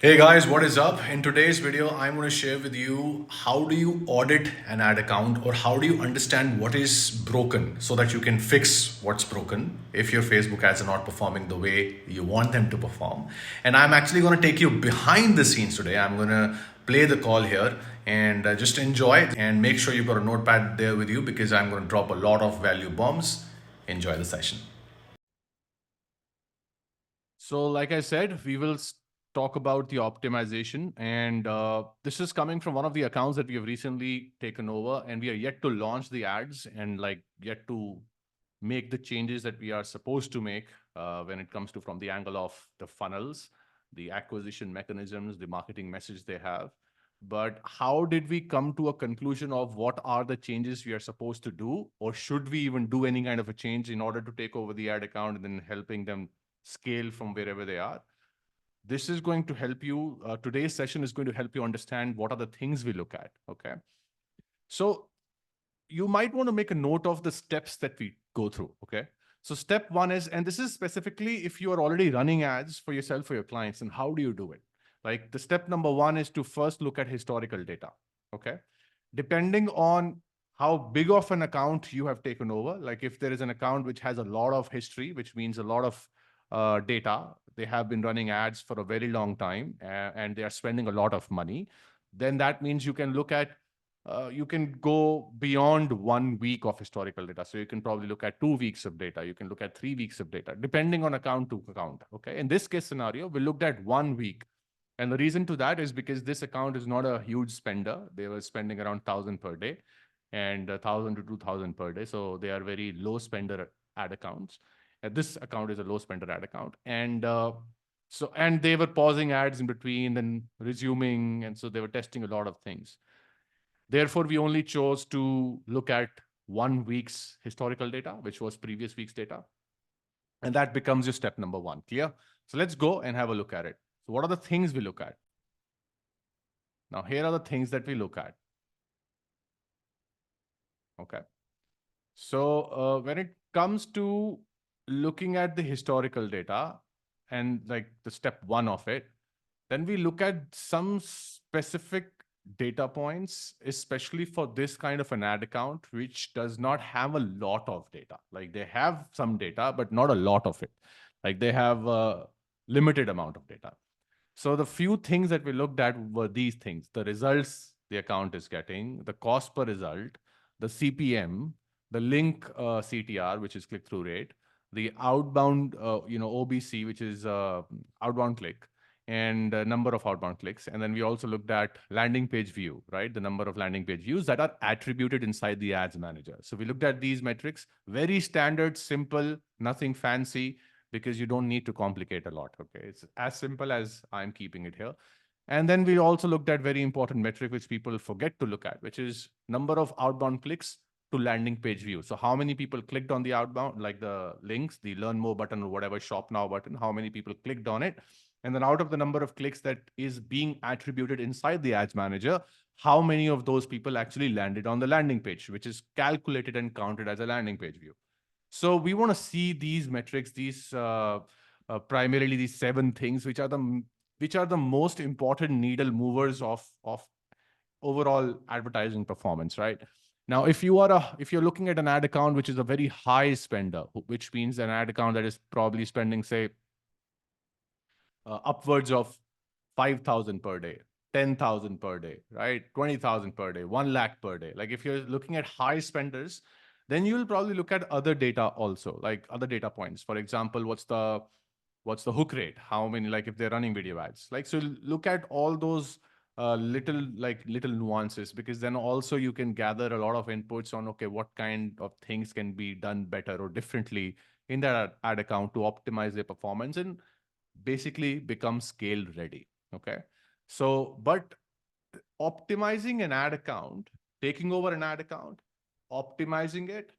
Hey guys, what is up? In today's video, I'm going to share with you how do you audit an ad account or how do you understand what is broken so that you can fix what's broken if your Facebook ads are not performing the way you want them to perform. And I'm actually going to take you behind the scenes today. I'm going to play the call here and just enjoy it and make sure you've got a notepad there with you because I'm going to drop a lot of value bombs. Enjoy the session. So, like I said, we will talk about the optimization. And this is coming from one of the accounts that we have recently taken over. And we are yet to launch the ads and yet to make the changes that we are supposed to make when it comes to from the angle of the funnels, the acquisition mechanisms, the marketing message they have. But how did we come to a conclusion of what are the changes we are supposed to do? Or should we even do any kind of a change in order to take over the ad account and then helping them scale from wherever they are? This is going to help you. Today's session is going to help you understand what are the things we look at. Okay. So you might want to make a note of the steps that we go through. Okay. So step one is, and this is specifically if you are already running ads for yourself, for your clients, and how do you do it? Like the step number one is to first look at historical data. Okay. Depending on how big of an account you have taken over, like if there is an account which has a lot of history, which means a lot of data, they have been running ads for a very long time and they are spending a lot of money, then that means you can look at you can go beyond 1 week of historical data. So you can probably look at 2 weeks of data. You can look at 3 weeks of data, depending on account to account. Okay. In this case scenario, we looked at 1 week. And the reason to that is because this account is not a huge spender. They were spending around 1,000 per day and 1,000 to 2,000 per day. So they are very low spender ad accounts. This account is a low spender ad account. And they were pausing ads in between, then resuming. And so they were testing a lot of things. Therefore, we only chose to look at 1 week's historical data, which was previous week's data. And that becomes your step number one. Clear? So let's go and have a look at it. So what are the things we look at? Now, here are the things that we look at. Okay. So when it comes to looking at the historical data and like the step one of it, then we look at some specific data points, especially for this kind of an ad account, which does not have a lot of data. Like they have some data, but not a lot of it. Like they have a limited amount of data. So the few things that we looked at were these things: the results the account is getting, the cost per result, the CPM, the link CTR, which is click-through rate, the outbound, OBC, which is outbound click, and number of outbound clicks. And then we also looked at landing page view, right? The number of landing page views that are attributed inside the ads manager. So we looked at these metrics, very standard, simple, nothing fancy, because you don't need to complicate a lot. Okay. It's as simple as I'm keeping it here. And then we also looked at very important metric, which people forget to look at, which is number of outbound clicks to landing page view. So how many people clicked on the outbound, like the links, the learn more button or whatever shop now button, how many people clicked on it? And then out of the number of clicks that is being attributed inside the ads manager, how many of those people actually landed on the landing page, which is calculated and counted as a landing page view. So we want to see these metrics, these primarily these 7 things, which are the most important needle movers of overall advertising performance, right? Now, if you're looking at an ad account which is a very high spender, which means an ad account that is probably spending, say, upwards of 5,000 per day, 10,000 per day, right? 20,000 per day, 1 lakh per day. Like if you're looking at high spenders, then you'll probably look at other data also, like other data points. For example, what's the hook rate? How many, like if they're running video ads, like, so look at all those little nuances, because then also you can gather a lot of inputs on, okay, what kind of things can be done better or differently in that ad account to optimize their performance and basically become scale ready. Okay. So, but optimizing an ad account, taking over an ad account, optimizing it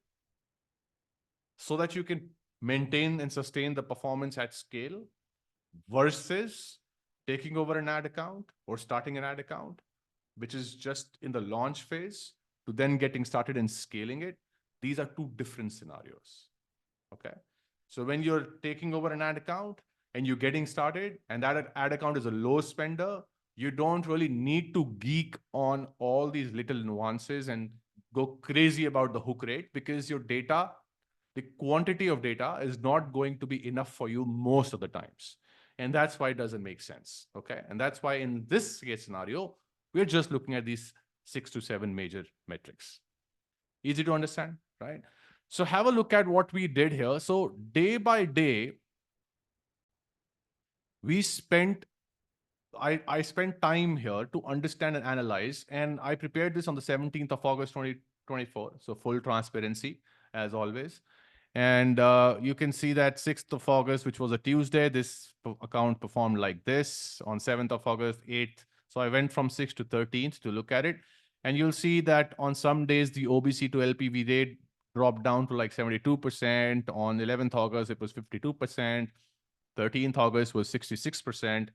so that you can maintain and sustain the performance at scale versus taking over an ad account or starting an ad account, which is just in the launch phase, to then getting started and scaling it. These are two different scenarios. Okay. So when you're taking over an ad account, and you're getting started, and that ad account is a low spender, you don't really need to geek on all these little nuances and go crazy about the hook rate, because your data, the quantity of data is not going to be enough for you most of the times. And that's why it doesn't make sense. Okay. And that's why in this case scenario, we're just looking at these 6 to 7 major metrics. Easy to understand, right? So have a look at what we did here. So day by day, we spent I spent time here to understand and analyze, and I prepared this on the 17th of August 2024. So full transparency as always. And you can see that 6th of August, which was a Tuesday, this account performed like this. On 7th of August, 8th. So I went from 6th to 13th to look at it. And you'll see that on some days, the OBC to LPV rate dropped down to like 72%. On 11th August, it was 52%. 13th August was 66%.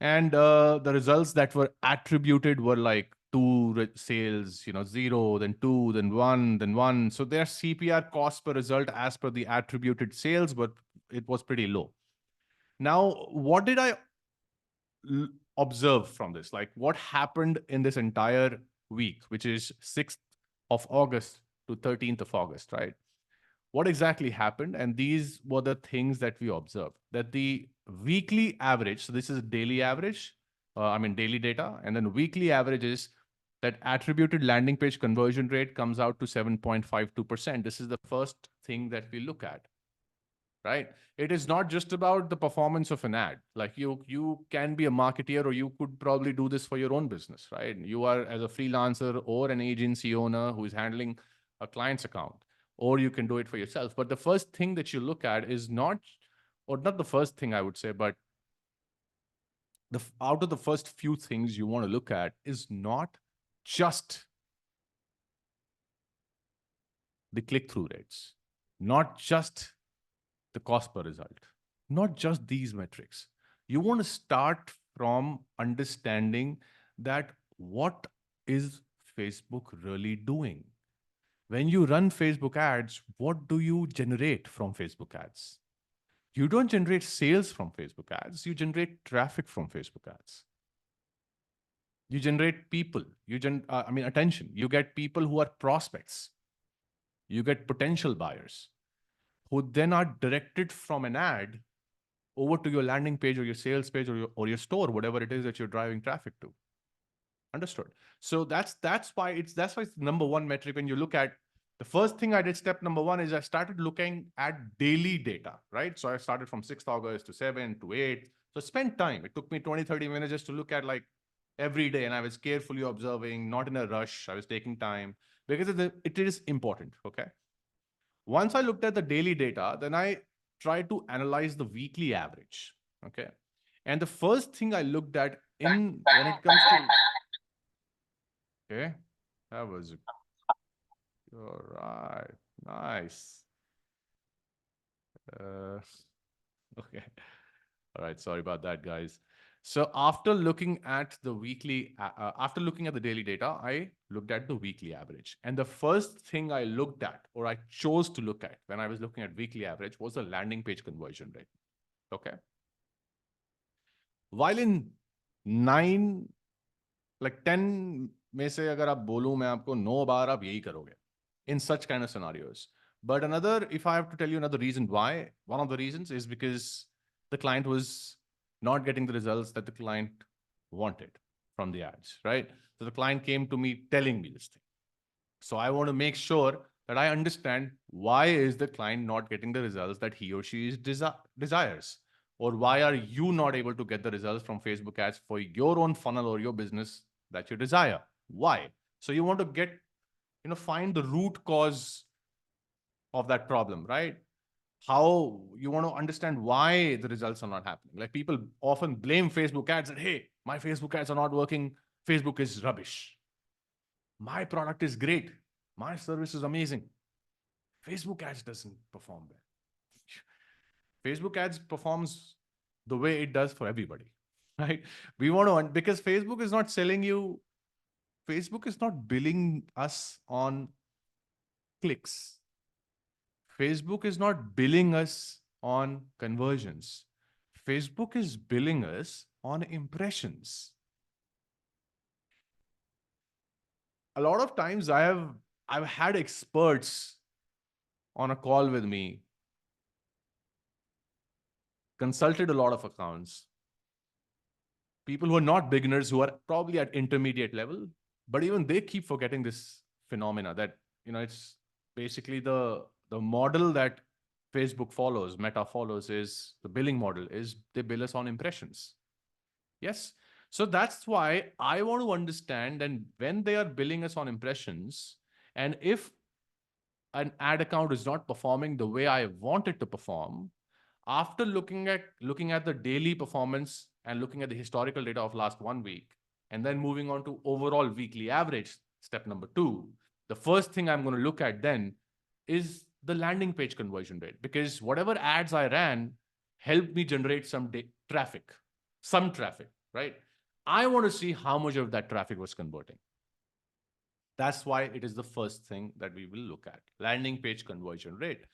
And the results that were attributed were like two sales, 0, then 2, then 1, then 1. So their CPR cost per result as per the attributed sales, but it was pretty low. Now, what did I observe from this? Like what happened in this entire week, which is 6th of August to 13th of August, right? What exactly happened? And these were the things that we observed, that the weekly average, so this is daily average, daily data, and then weekly average is that attributed landing page conversion rate comes out to 7.52%. This is the first thing that we look at, right? It is not just about the performance of an ad. Like you can be a marketeer, or you could probably do this for your own business, right? You are as a freelancer or an agency owner who is handling a client's account, or you can do it for yourself. But the first thing that you look at is not, or not the first thing I would say, but out of the first few things you want to look at is not just the click-through rates, not just the cost per result, not just these metrics. You want to start from understanding that what is Facebook really doing? When you run Facebook ads, what do you generate from Facebook ads? You don't generate sales from Facebook ads, you generate traffic from Facebook ads. You generate people, attention. You get people who are prospects. You get potential buyers who then are directed from an ad over to your landing page or your sales page or your store, whatever it is that you're driving traffic to. Understood. So that's why it's number one metric. When you look at the first thing I did, step number one is I started looking at daily data, right? So I started from 6th August to 7 to 8. So spend time. It took me 20, 30 minutes just to look at like every day. And I was carefully observing, not in a rush. I was taking time because it is important. Okay. Once I looked at the daily data, then I tried to analyze the weekly average. Okay. And the first thing I looked at when it comes to, okay, that was all right. Nice. Uh, okay. All right. Sorry about that, guys. So after looking at after looking at the daily data, I looked at the weekly average. And the first thing I looked at, or I chose to look at when I was looking at weekly average, was the landing page conversion rate. Okay. While in 9, like 10 में से अगर आप बोलूं मैं आपको 9 बार आप यही करोगे in such kind of scenarios. But if I have to tell you another reason why, one of the reasons is because the client was not getting the results that the client wanted from the ads, right? So the client came to me telling me this thing. So I want to make sure that I understand why is the client not getting the results that he or she desires, or why are you not able to get the results from Facebook ads for your own funnel or your business that you desire? Why? So you want to find the root cause of that problem, right? How you want to understand why the results are not happening. Like people often blame Facebook ads and, hey, my Facebook ads are not working. Facebook is rubbish. My product is great. My service is amazing. Facebook ads doesn't perform well. Facebook ads performs the way it does for everybody, right? We want to, because Facebook is not selling you, Facebook is not billing us on clicks. Facebook is not billing us on conversions. Facebook is billing us on impressions. A lot of times I've had experts on a call with me, consulted a lot of accounts, people who are not beginners, who are probably at intermediate level, but even they keep forgetting this phenomena that, it's basically the model that Facebook follows, Meta follows, is the billing model is they bill us on impressions. Yes. So that's why I want to understand, and when they are billing us on impressions, and if an ad account is not performing the way I want it to perform, after looking at the daily performance and looking at the historical data of last 1 week, and then moving on to overall weekly average, step number two, the first thing I'm going to look at then is the landing page conversion rate, because whatever ads I ran helped me generate some traffic, right? I want to see how much of that traffic was converting. That's why it is the first thing that we will look at, landing page conversion rate.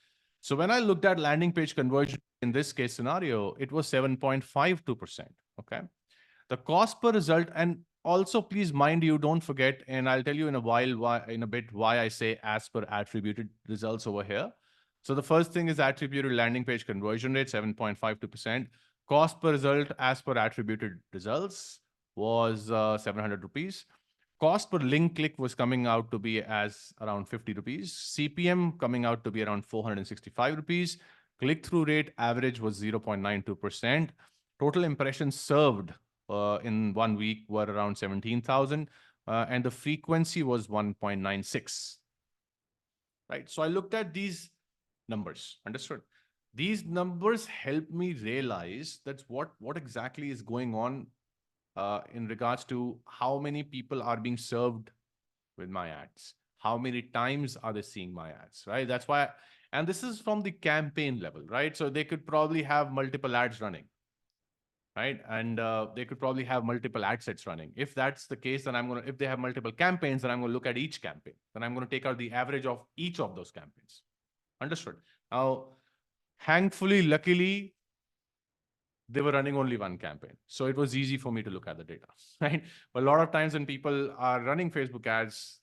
So when I looked at landing page conversion in this case scenario, it was 7.52%. Okay. The cost per result, and also please mind you, don't forget, and I'll tell you in a while in a bit why I say as per attributed results over here. So the first thing is attributed landing page conversion rate, 7.52%. Cost per result as per attributed results was 700 rupees. Cost per link click was coming out to be as around 50 rupees. CPM coming out to be around 465 rupees. Click-through rate average was 0.92%. Total impressions served in 1 week were around 17,000. And the frequency was 1.96. Right. So I looked at these numbers. Understood? These numbers help me realize that's what exactly is going on in regards to how many people are being served with my ads. How many times are they seeing my ads, right? That's why, and this is from the campaign level, right? So they could probably have multiple ads running, right? And they could probably have multiple ad sets running. If that's the case, then if they have multiple campaigns, then I'm going to look at each campaign. Then I'm going to take out the average of each of those campaigns. Understood? Now, thankfully, luckily, they were running only one campaign. So it was easy for me to look at the data, right? But a lot of times when people are running Facebook ads,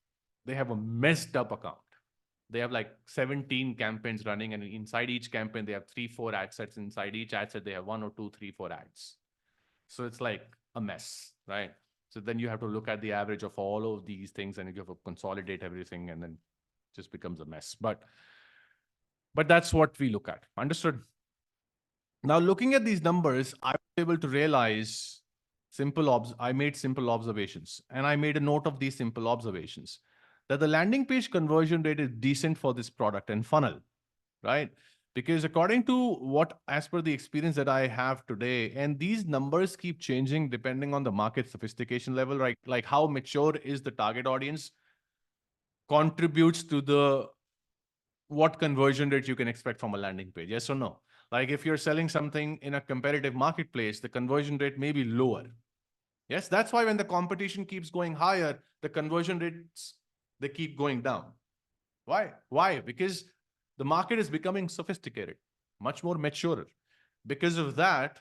they have a messed up account. They have like 17 campaigns running, and inside each campaign, they have 3, 4 ad sets. Inside each ad set, they have 1 or 2, 3, 4 ads. So it's like a mess, right? So then you have to look at the average of all of these things, and you have to consolidate everything, and then it just becomes a mess. But that's what we look at. Understood? Now, looking at these numbers, I was able to realize I made simple observations, and I made a note of these simple observations, that the landing page conversion rate is decent for this product and funnel, right? Because according to as per the experience that I have today, and these numbers keep changing depending on the market sophistication level, right? Like how mature is the target audience contributes to the what conversion rate you can expect from a landing page. Yes or no? Like if you're selling something in a competitive marketplace, the conversion rate may be lower. Yes, that's why when the competition keeps going higher, the conversion rates, they keep going down. Why? Why? Because the market is becoming sophisticated, much more mature. Because of that,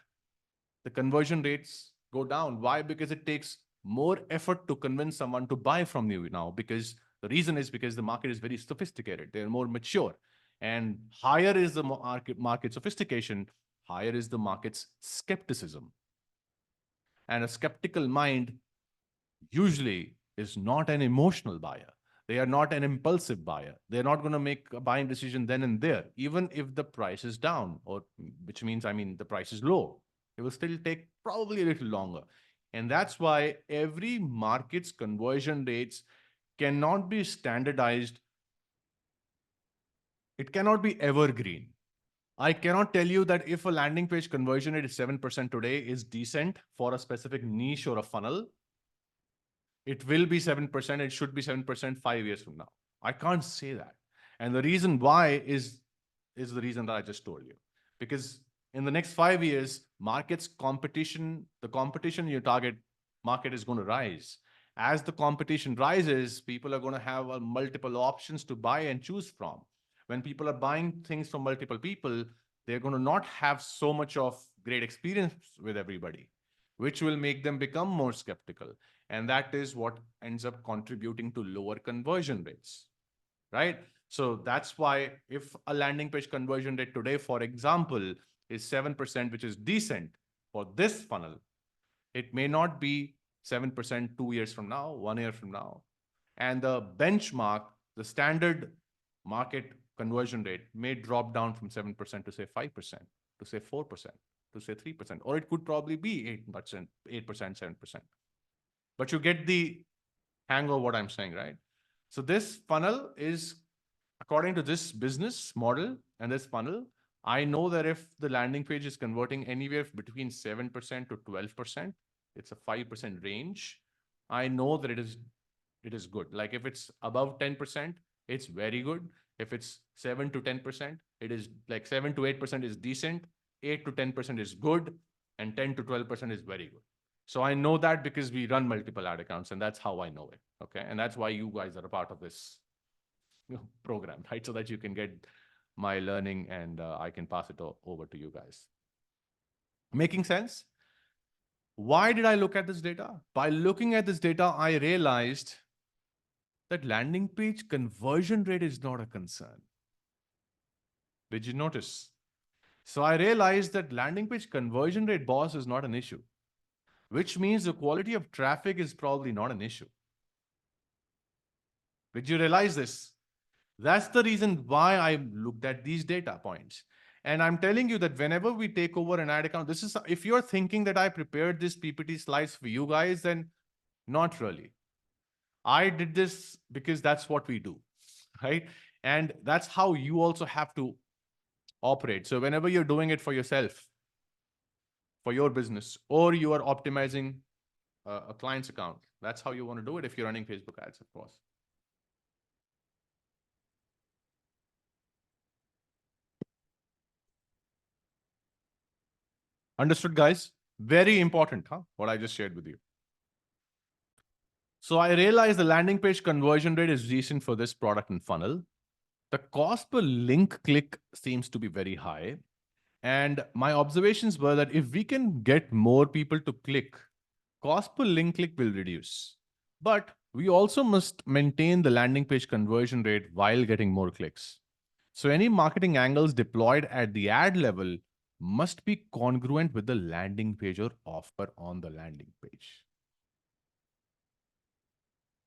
the conversion rates go down. Why? Because it takes more effort to convince someone to buy from you now. Because the reason is because the market is very sophisticated. They're more mature. And higher is the market sophistication, higher is the market's skepticism. And a skeptical mind usually is not an emotional buyer. They are not an impulsive buyer. They're not going to make a buying decision then and there, even if the price is down, or which means, I mean, the price is low. It will still take probably a little longer. And that's why every market's conversion rates cannot be standardized. It cannot be evergreen. I cannot tell you that if a landing page conversion rate is 7% today is decent for a specific niche or a funnel, it will be 7%. It should be 7% 5 years from now. I can't say that. And the reason why is the reason that I just told you. Because in the next 5 years, the competition in your target market is going to rise. As the competition rises, people are going to have multiple options to buy and choose from. When people are buying things from multiple people, They're going to not have so much of great experience with everybody, which will make them become more skeptical. And that is what ends up contributing to lower conversion rates, right? So that's why if a landing page conversion rate today, for example, is 7%, which is decent for this funnel, it may not be 7% 2 years from now, 1 year from now. And the benchmark, the standard market conversion rate may drop down from 7% to say 5%, to say 4%, to say 3%, or it could probably be 8%, 7%. But you get the hang of what I'm saying, right? So this funnel is according to this business model and this funnel. I know that if the landing page is converting anywhere between 7% to 12%, it's a 5% range. I know that it is good. Like if it's above 10%, it's very good. If it's 7 to 10%, it is like 7 to 8% is decent, 8 to 10% is good, and 10 to 12% is very good. So I know that because we run multiple ad accounts, and that's how I know it. Okay. And that's why you guys are a part of this program, right? So that you can get my learning and I can pass it over to you guys. Making sense? Why did I look at this data? By looking at this data, I realized that landing page conversion rate is not a concern. Did you notice? So I realized that landing page conversion rate, boss, is not an issue, which means the quality of traffic is probably not an issue. Did you realize this? That's the reason why I looked at these data points. And I'm telling you that whenever we take over an ad account, this is, if you're thinking that I prepared this PPT slides for you guys, then not really. I did this because that's what we do, right? And that's how you also have to operate. So whenever you're doing it for yourself, for your business, or you are optimizing a client's account, that's how you want to do it if you're running Facebook ads, of course. Understood, guys? Very important, huh? What I just shared with you. So I realized the landing page conversion rate is decent for this product and funnel. The cost per link click seems to be very high. And my observations were that if we can get more people to click, cost per link click will reduce. But we also must maintain the landing page conversion rate while getting more clicks. So any marketing angles deployed at the ad level must be congruent with the landing page or offer on the landing page.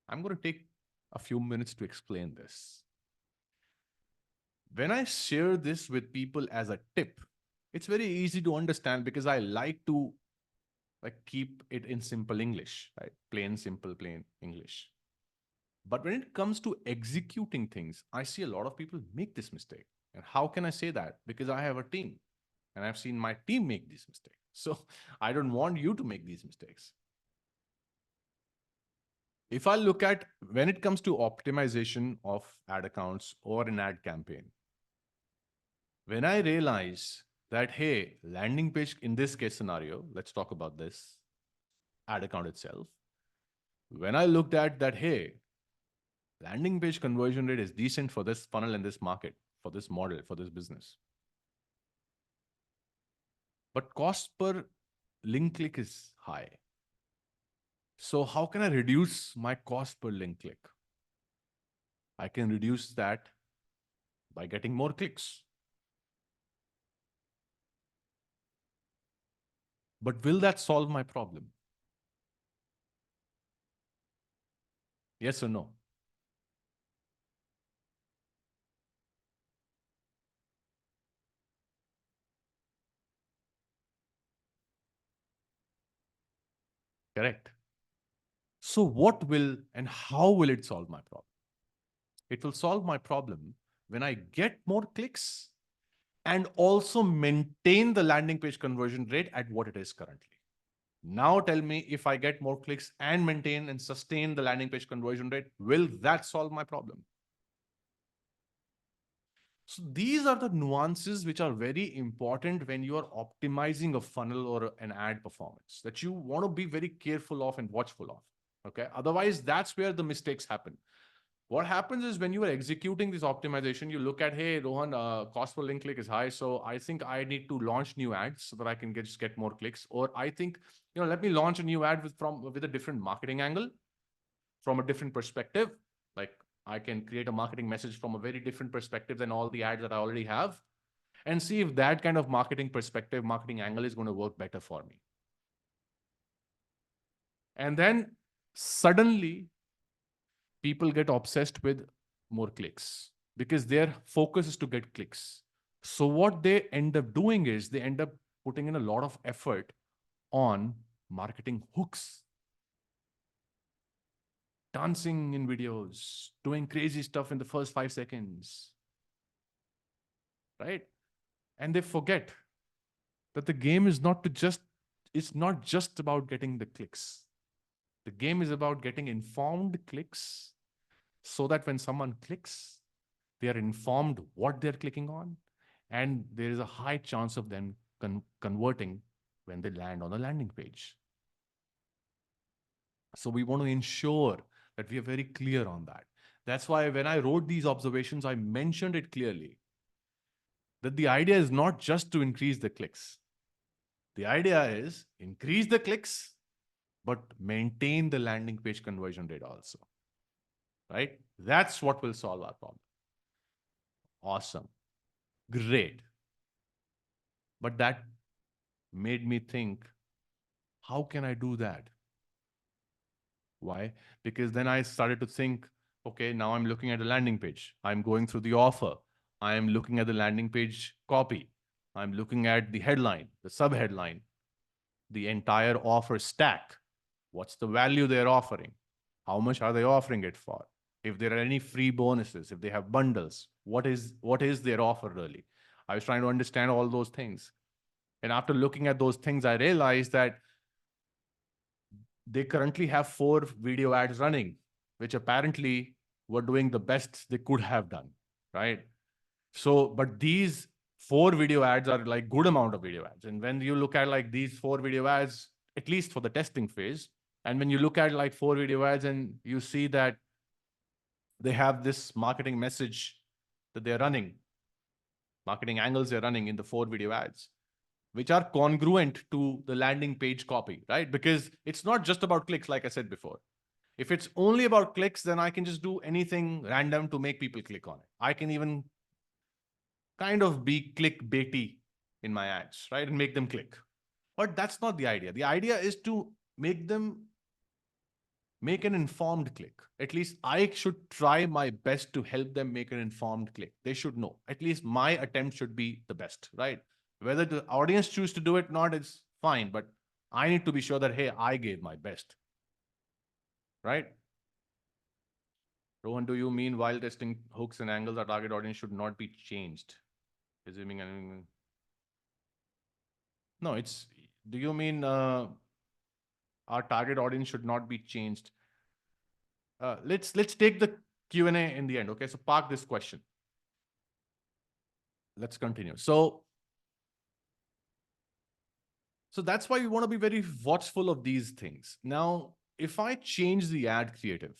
I'm going to take a few minutes to explain this. When I share this with people as a tip, it's very easy to understand because I like to keep it in simple English, right? Plain, simple, plain English. But when it comes to executing things, I see a lot of people make this mistake. And how can I say that? Because I have a team and I've seen my team make these mistakes. So I don't want you to make these mistakes. If I look at when it comes to optimization of ad accounts or an ad campaign, when I realize that, hey, landing page in this case scenario, let's talk about this ad account itself. When I looked at that, hey, landing page conversion rate is decent for this funnel in this market, for this model, for this business. But cost per link click is high. So how can I reduce my cost per link click? I can reduce that by getting more clicks. But will that solve my problem? Yes or no? Correct. So what will and how will it solve my problem? It will solve my problem when I get more clicks and also maintain the landing page conversion rate at what it is currently. Now tell me, if I get more clicks and maintain and sustain the landing page conversion rate, will that solve my problem? So these are the nuances which are very important when you are optimizing a funnel or an ad performance that you want to be very careful of and watchful of. Okay. Otherwise, that's where the mistakes happen. What happens is when you are executing this optimization, you look at, hey, Rohan, cost per link click is high. So I think I need to launch new ads so that I can just get more clicks. Or I think, let me launch a new ad with a different marketing angle, from a different perspective. Like I can create a marketing message from a very different perspective than all the ads that I already have, and see if that kind of marketing perspective, marketing angle is going to work better for me. And then suddenly people get obsessed with more clicks because their focus is to get clicks. So what they end up doing is they end up putting in a lot of effort on marketing hooks, dancing in videos, doing crazy stuff in the first 5 seconds, right? And they forget that the game is not to just, it's not just about getting the clicks. The game is about getting informed clicks so that when someone clicks, they are informed what they're clicking on, and there is a high chance of them converting when they land on a landing page. So we want to ensure that we are very clear on that. That's why when I wrote these observations, I mentioned it clearly that the idea is not just to increase the clicks. The idea is increase the clicks, but maintain the landing page conversion rate also, right? That's what will solve our problem. Awesome. Great. But that made me think, how can I do that? Why? Because then I started to think, okay, now I'm looking at the landing page. I'm going through the offer. I'm looking at the landing page copy. I'm looking at the headline, the sub-headline, the entire offer stack. What's the value they're offering? How much are they offering it for? If there are any free bonuses, if they have bundles, what is their offer really? I was trying to understand all those things. And after looking at those things, I realized that they currently have 4 video ads running, which apparently were doing the best they could have done, right? So, but these 4 video ads are like good amount of video ads. And when you look at like these 4 video ads, at least for the testing phase, and when you look at like 4 video ads and you see that they have this marketing message that they're running, marketing angles they're running in the 4 video ads, which are congruent to the landing page copy, right? Because it's not just about clicks, like I said before. If it's only about clicks, then I can just do anything random to make people click on it. I can even kind of be clickbaity in my ads, right? And make them click. But that's not the idea. The idea is to make them make an informed click. At least I should try my best to help them make an informed click. They should know. At least my attempt should be the best, right? Whether the audience choose to do it or not is fine, but I need to be sure that, hey, I gave my best, right? Rohan, do you mean while testing hooks and angles, our target audience should not be changed? Assuming anything? No, it's, do you mean our target audience should not be changed? Let's take the Q&A in the end. Okay, so park this question. Let's continue. So that's why we want to be very watchful of these things. Now, if I change the ad creative,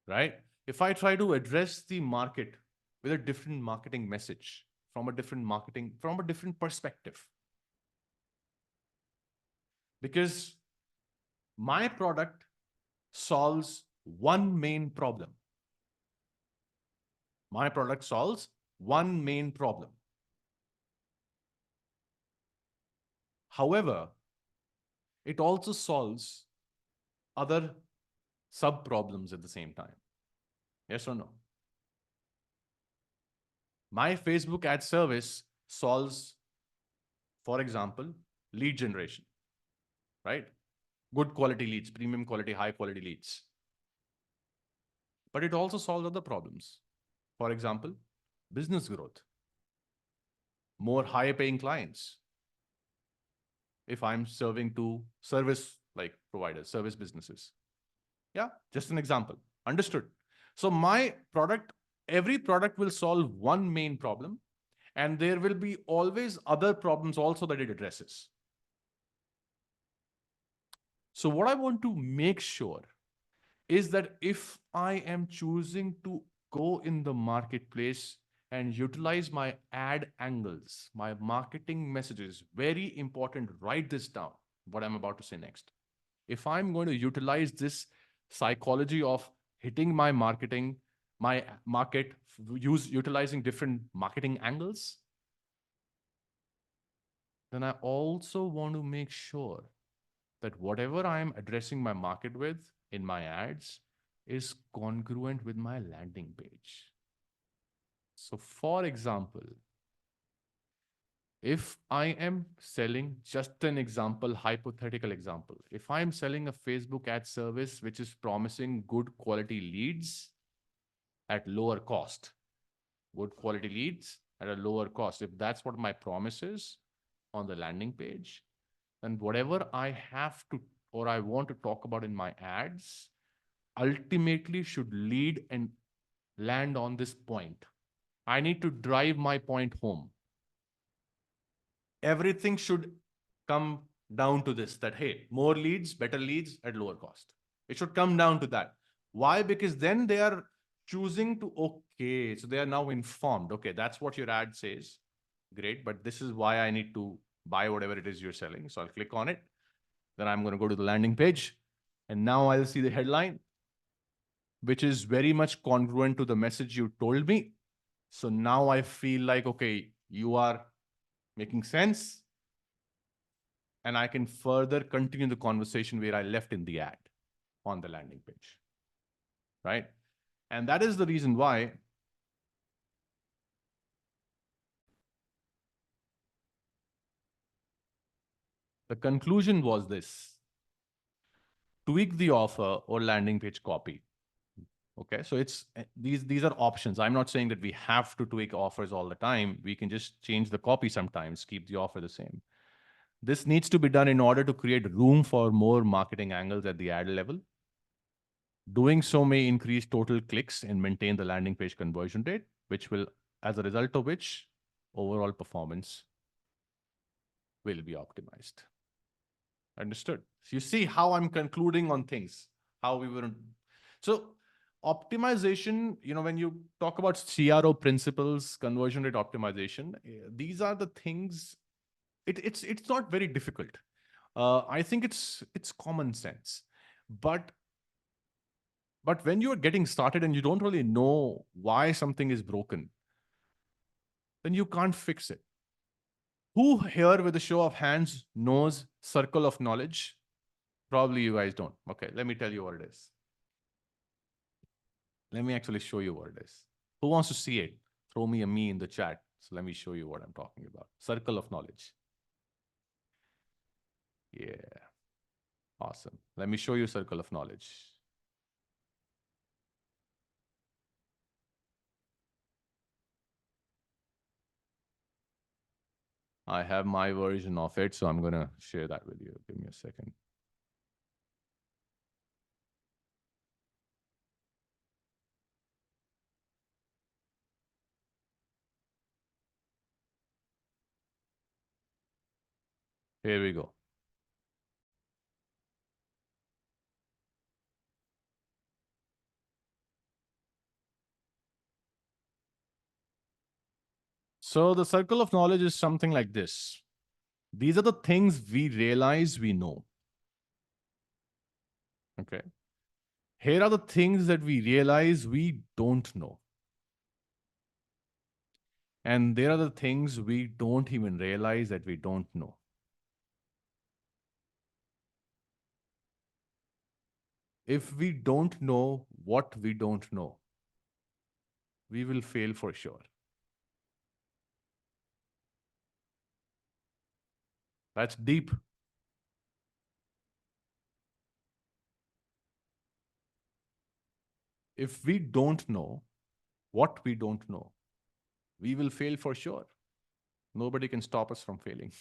right? If I try to address the market with a different marketing message, from a different perspective, because my product solves one main problem. My product solves one main problem. However, it also solves other sub problems at the same time. Yes or no? My Facebook ad service solves, for example, lead generation, right? Good quality leads, premium quality, high quality leads. But it also solves other problems. For example, business growth, more high paying clients. If I'm serving to service like providers, service businesses. Yeah, just an example. Understood. So my product, every product will solve one main problem, and there will be always other problems also that it addresses. So what I want to make sure is that if I am choosing to go in the marketplace and utilize my ad angles, my marketing messages, very important, write this down, what I'm about to say next. If I'm going to utilize this psychology of hitting my marketing, my market, utilizing different marketing angles, then I also want to make sure that whatever I am addressing my market with in my ads is congruent with my landing page. So, for example, if I am selling, just an example, hypothetical example, if I'm selling a Facebook ad service which is promising good quality leads at lower cost, good quality leads at a lower cost, if that's what my promise is on the landing page, then whatever I have to or I want to talk about in my ads ultimately should lead and land on this point. I need to drive my point home. Everything should come down to this, that, hey, more leads, better leads at lower cost. It should come down to that. Why? Because then they are choosing to, okay, so they are now informed. Okay, that's what your ad says. Great, but this is why I need to buy whatever it is you're selling. So I'll click on it. Then I'm going to go to the landing page. And now I'll see the headline, which is very much congruent to the message you told me. So now I feel like, okay, you are making sense. And I can further continue the conversation where I left in the ad on the landing page. Right? And that is the reason why the conclusion was this: tweak the offer or landing page copy. Okay, so it's these are options. I'm not saying that we have to tweak offers all the time. We can just change the copy sometimes, keep the offer the same. This needs to be done in order to create room for more marketing angles at the ad level. Doing so may increase total clicks and maintain the landing page conversion rate, which will, as a result of which, overall performance will be optimized. Understood? So you see how I'm concluding on things, how we were. So optimization, when you talk about CRO principles, conversion rate optimization, these are the things. It's not very difficult. I think it's common sense, but when you're getting started and you don't really know why something is broken, then you can't fix it. Who here, with a show of hands, knows circle of knowledge? Probably you guys don't. Okay, let me tell you what it is. Let me actually show you what it is. Who wants to see it? Throw me a me in the chat. So let me show you what I'm talking about. Circle of knowledge. Yeah. Awesome. Let me show you circle of knowledge. I have my version of it, so I'm going to share that with you. Give me a second. Here we go. So the circle of knowledge is something like this. These are the things we realize we know. Okay. Here are the things that we realize we don't know. And there are the things we don't even realize that we don't know. If we don't know what we don't know, we will fail for sure. That's deep. If we don't know what we don't know, we will fail for sure. Nobody can stop us from failing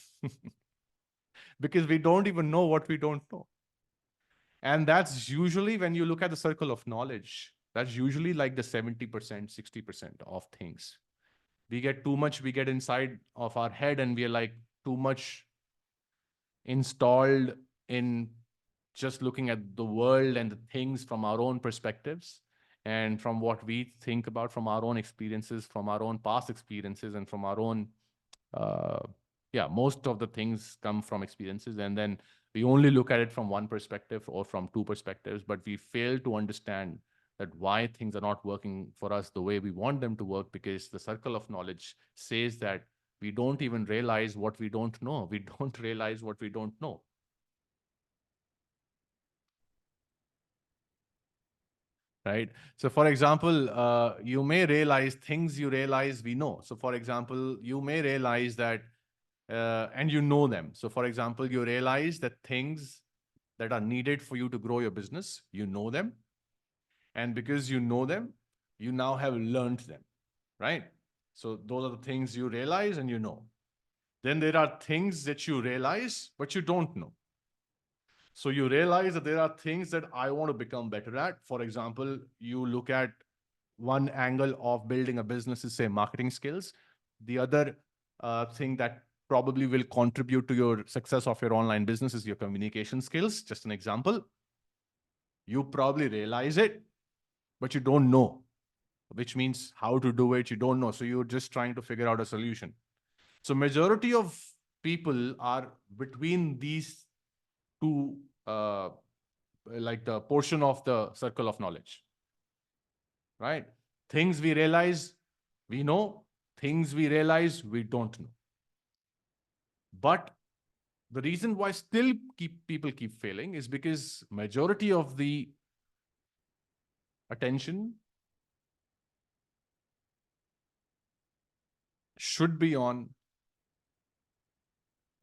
because we don't even know what we don't know. And that's usually, when you look at the circle of knowledge, that's usually like the 70%, 60% of things. We get too much, we get inside of our head and we are like too much installed in just looking at the world and the things from our own perspectives and from what we think about from our own experiences, from our own past experiences, and from our own, uh, yeah, most of the things come from experiences. And then we only look at it from one perspective or from two perspectives, but we fail to understand that why things are not working for us the way we want them to work, because the circle of knowledge says that we don't even realize what we don't know. We don't realize what we don't know. Right? So, for example, you may realize things you realize we know. So, for example, you may realize that, and you know them. So, for example, you realize that things that are needed for you to grow your business, you know them. And because you know them, you now have learned them, right? So, those are the things you realize and you know. Then there are things that you realize, but you don't know. So you realize that there are things that I want to become better at. For example, you look at one angle of building a business is, say, marketing skills. The other thing that probably will contribute to your success of your online business is your communication skills. Just an example. You probably realize it, but you don't know, which means how to do it. You don't know. So you're just trying to figure out a solution. So majority of people are between these two, like the portion of the circle of knowledge, right? Things we realize we know, things we realize we don't know. But the reason why still people keep failing is because majority of the attention should be on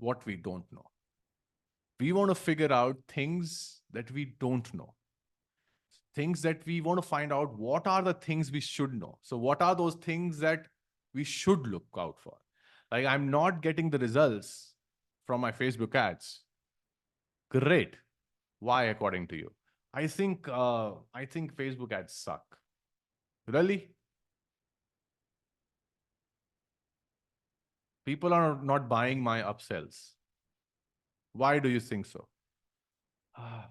what we don't know. We want to figure out things that we don't know, things that we want to find out what are the things we should know. So what are those things that we should look out for? Like, I'm not getting the results from my Facebook ads. Great. Why, according to you? I think Facebook ads suck. Really? People are not buying my upsells. Why do you think so? Ah,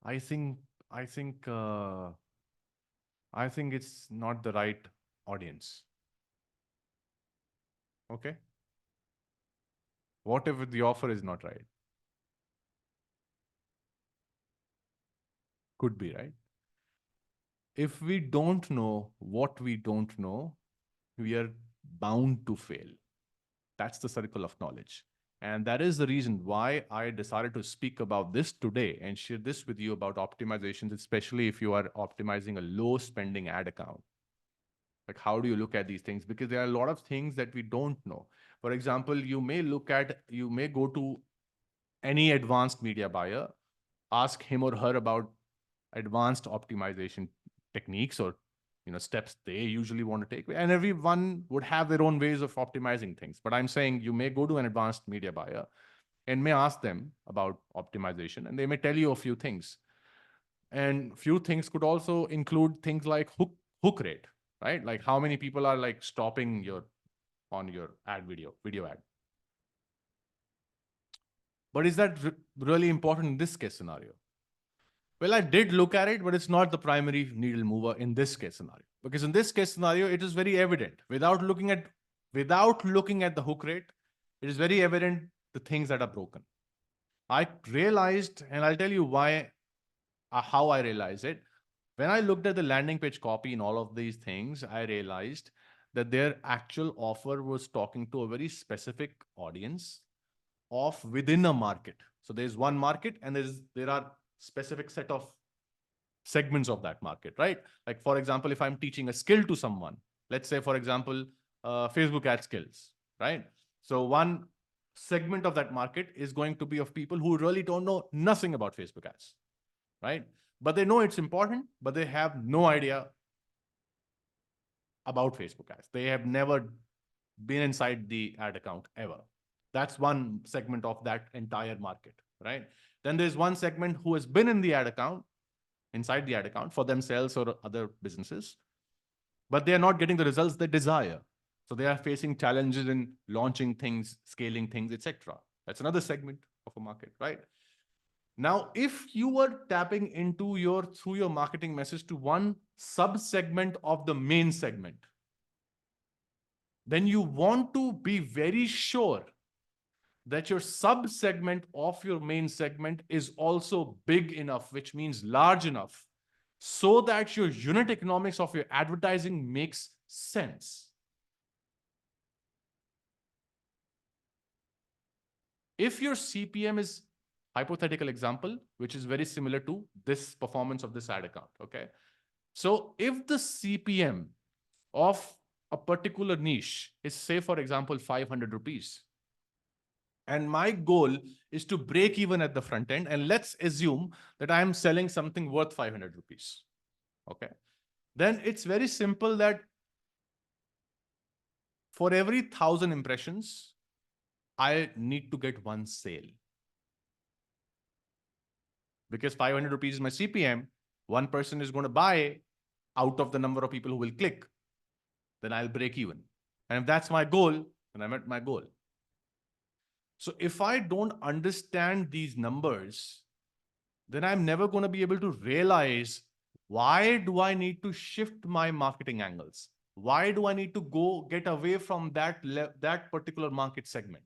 I think I think I think it's not the right audience. Okay. What if the offer is not right? Could be, right? If we don't know what we don't know, we are bound to fail. That's the circle of knowledge. And that is the reason why I decided to speak about this today and share this with you about optimizations, especially if you are optimizing a low spending ad account. Like, how do you look at these things? Because there are a lot of things that we don't know. For example, you may go to any advanced media buyer, ask him or her about advanced optimization techniques or steps they usually want to take, and everyone would have their own ways of optimizing things. But I'm saying you may go to an advanced media buyer and may ask them about optimization, and they may tell you a few things. And few things could also include things like hook rate, right? Like how many people are like stopping on your video ad. But is that really important in this case scenario? Well, I did look at it, but it's not the primary needle mover in this case scenario. Because in this case scenario, it is very evident. Without looking at the hook rate, it is very evident the things that are broken. I realized, and I'll tell you why, how I realized it. When I looked at the landing page copy and all of these things, I realized that their actual offer was talking to a very specific audience of within a market. So there's one market and there are specific set of segments of that market, right? Like, for example, if I'm teaching a skill to someone, let's say, for example, Facebook ad skills, right? So one segment of that market is going to be of people who really don't know nothing about Facebook ads, right? But they know it's important, but they have no idea about Facebook ads. They have never been inside the ad account ever. That's one segment of that entire market, right? Then there's one segment who has been in the ad account, inside the ad account for themselves or other businesses, but they are not getting the results they desire. So they are facing challenges in launching things, scaling things, etc. That's another segment of a market, right? Now, if you were tapping into through your marketing message to one sub-segment of the main segment, then you want to be very sure that your sub-segment of your main segment is also big enough, which means large enough, so that your unit economics of your advertising makes sense. If your CPM is, hypothetical example, which is very similar to this performance of this ad account, okay? So if the CPM of a particular niche is, say, for example, 500 rupees, and my goal is to break even at the front end, and let's assume that I am selling something worth 500 rupees, okay? Then it's very simple that for every 1,000 impressions, I need to get one sale. Because 500 rupees is my CPM, one person is going to buy out of the number of people who will click, then I'll break even. And if that's my goal, then I met my goal. So if I don't understand these numbers, then I'm never going to be able to realize, why do I need to shift my marketing angles? Why do I need to get away from that particular market segment?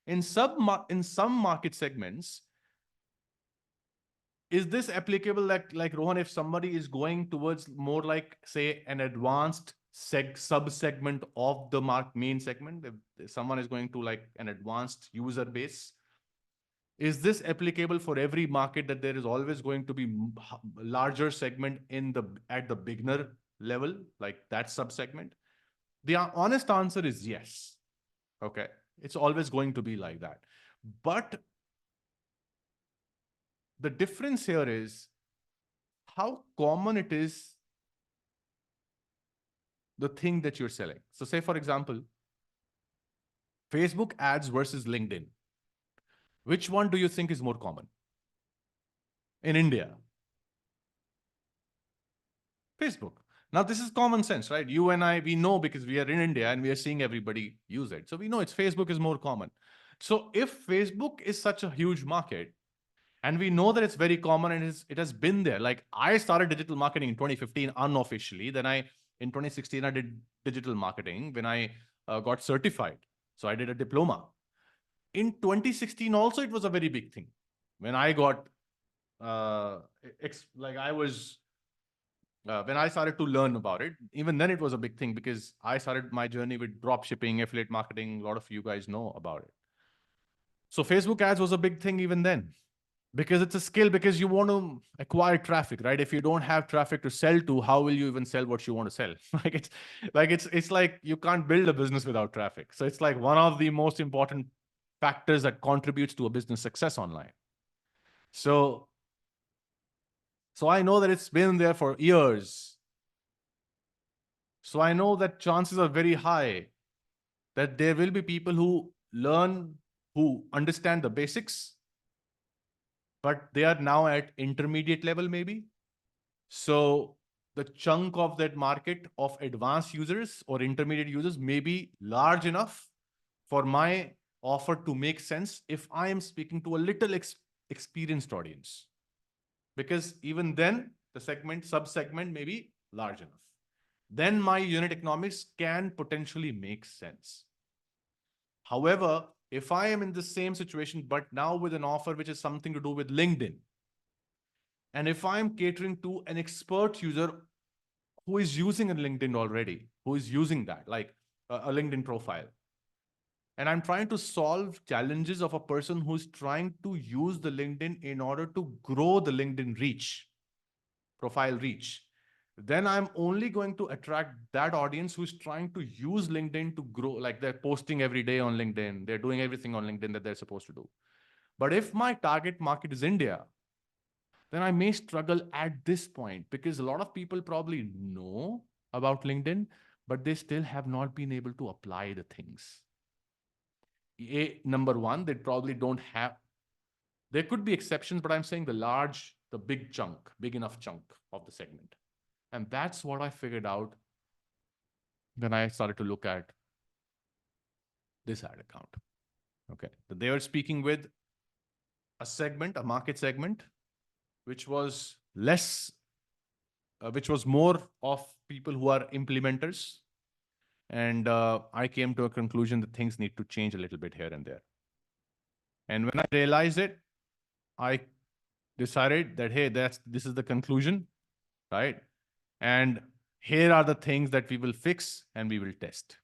In some market segments, is this applicable, like Rohan, if somebody is going towards more like, say, an advanced sub-segment of the main segment, if someone is going to like an advanced user base, is this applicable for every market, that there is always going to be larger segment at the beginner level, like that sub-segment? The honest answer is yes. Okay. It's always going to be like that. But the difference here is how common it is, the thing that you're selling. So say, for example, Facebook ads versus LinkedIn. Which one do you think is more common in India? Facebook. Now, this is common sense, right? You and I, we know because we are in India and we are seeing everybody use it. So we know Facebook is more common. So if Facebook is such a huge market, and we know that it's very common and it has been there. Like I started digital marketing in 2015 unofficially. Then in 2016, I did digital marketing when I got certified. So I did a diploma. In 2016 also, it was a very big thing. When I got, like I was, when I started to learn about it, even then it was a big thing because I started my journey with drop shipping, affiliate marketing. A lot of you guys know about it. So Facebook ads was a big thing even then. Because it's a skill, because you want to acquire traffic, right? If you don't have traffic to sell to, how will you even sell what you want to sell? It's like you can't build a business without traffic. So it's like one of the most important factors that contributes to a business success online. So I know that it's been there for years. So I know that chances are very high that there will be people who understand the basics, but they are now at intermediate level maybe. So the chunk of that market of advanced users or intermediate users may be large enough for my offer to make sense if I am speaking to a little experienced audience. Because even then, the sub-segment may be large enough. Then my unit economics can potentially make sense. However, if I am in the same situation, but now with an offer which is something to do with LinkedIn, and if I'm catering to an expert user who is using a LinkedIn already, who is using that, like a LinkedIn profile, and I'm trying to solve challenges of a person who's trying to use the LinkedIn in order to grow the LinkedIn reach, profile reach, then I'm only going to attract that audience who's trying to use LinkedIn to grow, like they're posting every day on LinkedIn, they're doing everything on LinkedIn that they're supposed to do. But if my target market is India, then I may struggle at this point because a lot of people probably know about LinkedIn, but they still have not been able to apply the things. Number one, they probably don't have, there could be exceptions, but I'm saying the big chunk, big enough chunk of the segment. And that's what I figured out when I started to look at this ad account. Okay. They were speaking with a market segment, which was less, which was more of people who are implementers. And I came to a conclusion that things need to change a little bit here and there. And when I realized it, I decided that, hey, this is the conclusion, right? And here are the things that we will fix and we will test.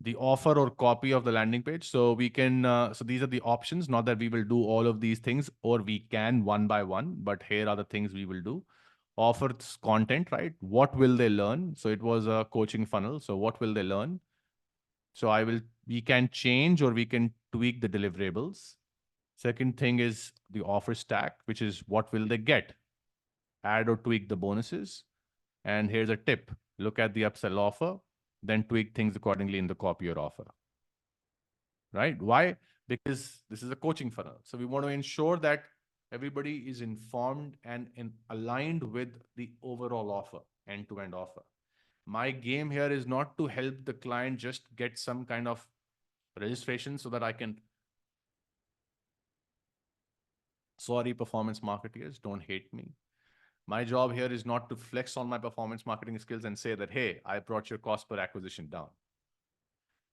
The offer or copy of the landing page. So we can, so these are the options, not that we will do all of these things or we can one by one, but here are the things we will do. Offers content, right? What will they learn? So it was a coaching funnel. So what will they learn? So we can change or we can tweak the deliverables. Second thing is the offer stack, which is what will they get? Add or tweak the bonuses. And here's a tip. Look at the upsell offer, then tweak things accordingly in the copy or offer. Right? Why? Because this is a coaching funnel. So we want to ensure that everybody is informed and aligned with the overall offer, end-to-end offer. My game here is not to help the client just get some kind of registration so that I can, sorry, performance marketers, don't hate me. My job here is not to flex on my performance marketing skills and say that, hey, I brought your cost per acquisition down.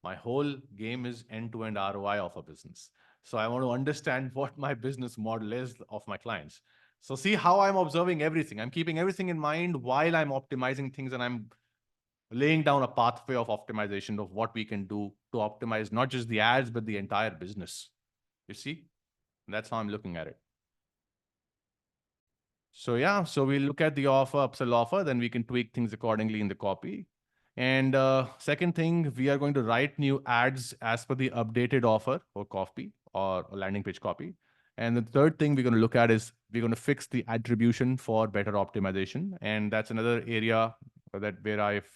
My whole game is end-to-end ROI of a business. So I want to understand what my business model is of my clients. So see how I'm observing everything. I'm keeping everything in mind while I'm optimizing things, and I'm laying down a pathway of optimization of what we can do to optimize not just the ads, but the entire business. You see? That's how I'm looking at it. So yeah, so we look at the offer, upsell offer, then we can tweak things accordingly in the copy. And second thing, we are going to write new ads as per the updated offer or copy or landing page copy. And the third thing we're going to look at is we're going to fix the attribution for better optimization. And that's another area that where I've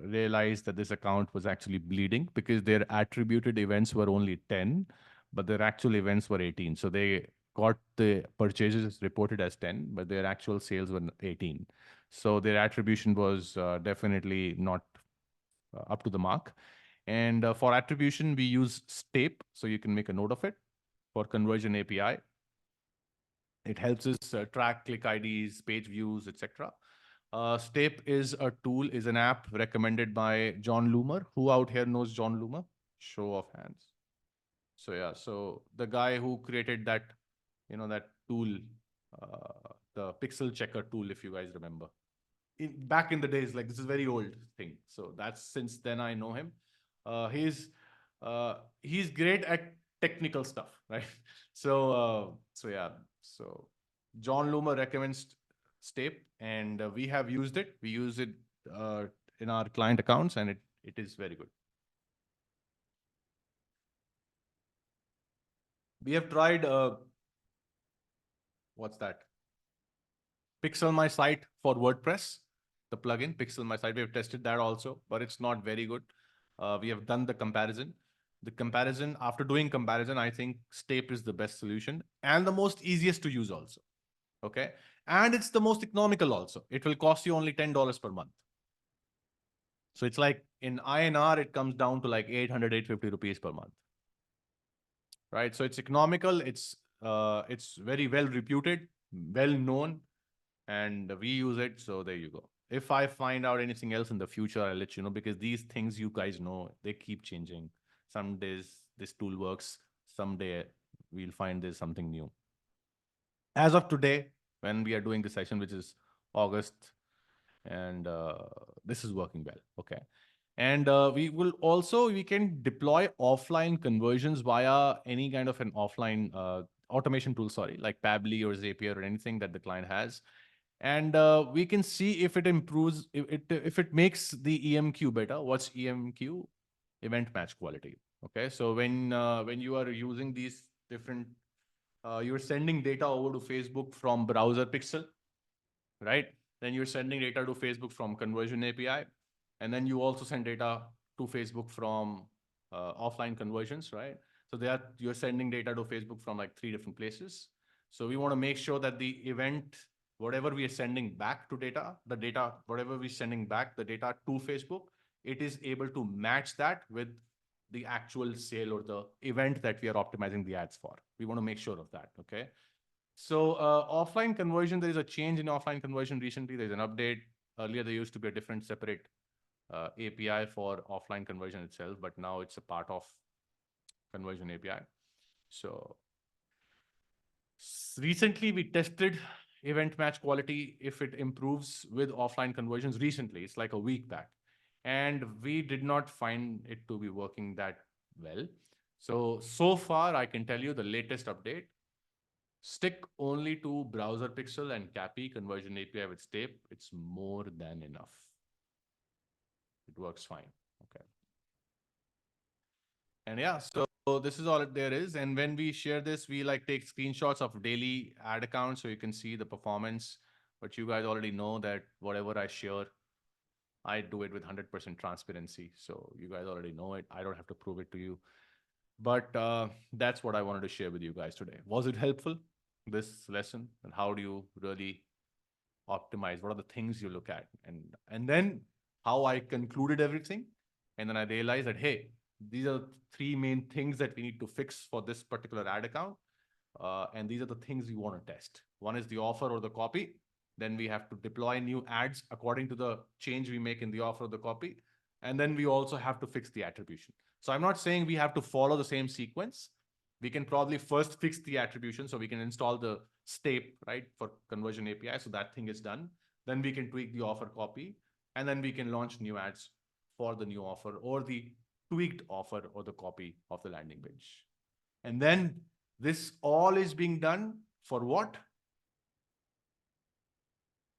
realized that this account was actually bleeding because their attributed events were only 10, but their actual events were 18. So they got the purchases reported as 10, but their actual sales were 18. So their attribution was definitely not up to the mark. And for attribution, we use Stape. So you can make a note of it. For conversion API, it helps us track click IDs, page views, etc. Stape is a tool, is an app recommended by John Loomer. Who out here knows John Loomer? Show of hands. So yeah, so the guy who created that, that tool, the pixel checker tool, if you guys remember. Back in the days, like this is very old thing. So that's since then I know him. Uh, he's he's great at technical stuff, right? So yeah, so John Loomer recommends Stape, and we have used it. We use it in our client accounts, and it is very good. We have tried what's that? Pixel My Site for WordPress, the plugin Pixel My Site. We have tested that also, but it's not very good. We have done the comparison. The comparison, after doing comparison, I think Stape is the best solution and the most easiest to use also. Okay. And it's the most economical also. It will cost you only $10 per month. So it's like in INR, it comes down to like 800, 850 rupees per month. Right. So it's economical. It's very well reputed, well known, and we use it. So there you go. If I find out anything else in the future, I'll let you know, because these things you guys know, they keep changing. Some days this tool works. Someday we'll find there's something new. As of today, when we are doing this session, which is August, and this is working well. Okay. And we can deploy offline conversions via any kind of an offline automation tool, sorry, like Pabbly or Zapier or anything that the client has. And we can see if it improves, if it makes the EMQ better. What's EMQ? Event match quality. Okay, so when you are using these different, you're sending data over to Facebook from browser pixel, right? Then you're sending data to Facebook from conversion API, and then you also send data to Facebook from offline conversions, right? So you're sending data to Facebook from like 3 different places. So we want to make sure that the event, whatever we are sending back to data, whatever we're sending back, the data to Facebook, it is able to match that with the actual sale or the event that we are optimizing the ads for. We want to make sure of that. Okay. So offline conversion, there is a change in offline conversion recently. There's an update. Earlier, there used to be a different separate API for offline conversion itself, but now it's a part of conversion API. So recently we tested event match quality if it improves with offline conversions recently. It's like a week back. And we did not find it to be working that well. So far, I can tell you the latest update. Stick only to Browser Pixel and CAPI conversion API with Stape. It's more than enough. It works fine. Okay. And yeah, so this is all there is. And when we share this, we like take screenshots of daily ad accounts so you can see the performance. But you guys already know that whatever I share, I do it with 100% transparency. So you guys already know it. I don't have to prove it to you. But that's what I wanted to share with you guys today. Was it helpful, this lesson? And how do you really optimize? What are the things you look at? And then how I concluded everything. And then I realized that, hey, these are three main things that we need to fix for this particular ad account. And these are the things we want to test. One is the offer or the copy. Then we have to deploy new ads according to the change we make in the offer or the copy. And then we also have to fix the attribution. So I'm not saying we have to follow the same sequence. We can probably first fix the attribution so we can install the Stape, right, for conversion API. So that thing is done. Then we can tweak the offer copy, and then we can launch new ads for the new offer or the tweaked offer or the copy of the landing page. And then this all is being done for what?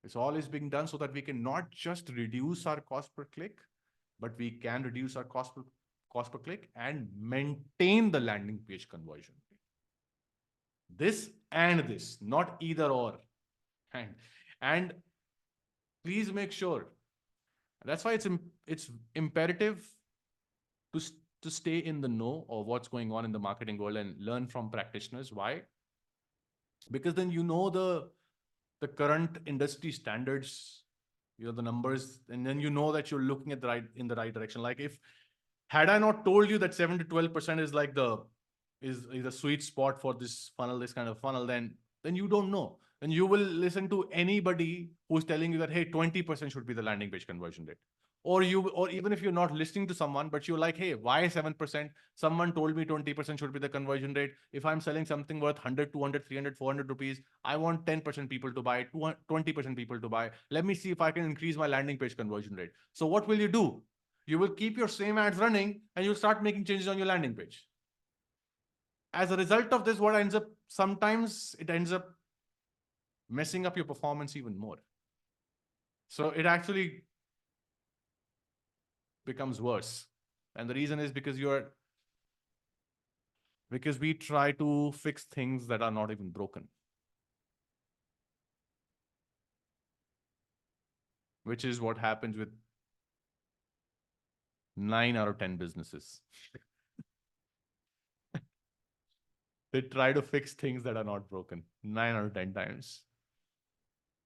This all is being done so that we can not just reduce our cost per click, but we can reduce our cost per click and maintain the landing page conversion. This and this, not either or. And please make sure. That's why it's imperative to stay in the know of what's going on in the marketing world and learn from practitioners. Why? Because then you know the current industry standards, the numbers, and then you know that you're looking at in the right direction. Like if had I not told you that 7 to 12% is like is a sweet spot for this funnel, this kind of funnel, then you don't know. And you will listen to anybody who's telling you that, hey, 20% should be the landing page conversion rate. Or even if you're not listening to someone, but you're like, hey, why 7%? Someone told me 20% should be the conversion rate. If I'm selling something worth 100, 200, 300, 400 rupees, I want 10% people to buy, 20% people to buy. Let me see if I can increase my landing page conversion rate. So what will you do? You will keep your same ads running and you'll start making changes on your landing page. As a result of this, what ends up, sometimes it ends up messing up your performance even more. So it actually becomes worse. And the reason is because we try to fix things that are not even broken. Which is what happens with 9 out of 10 businesses. They try to fix things that are not broken 9 out of 10 times.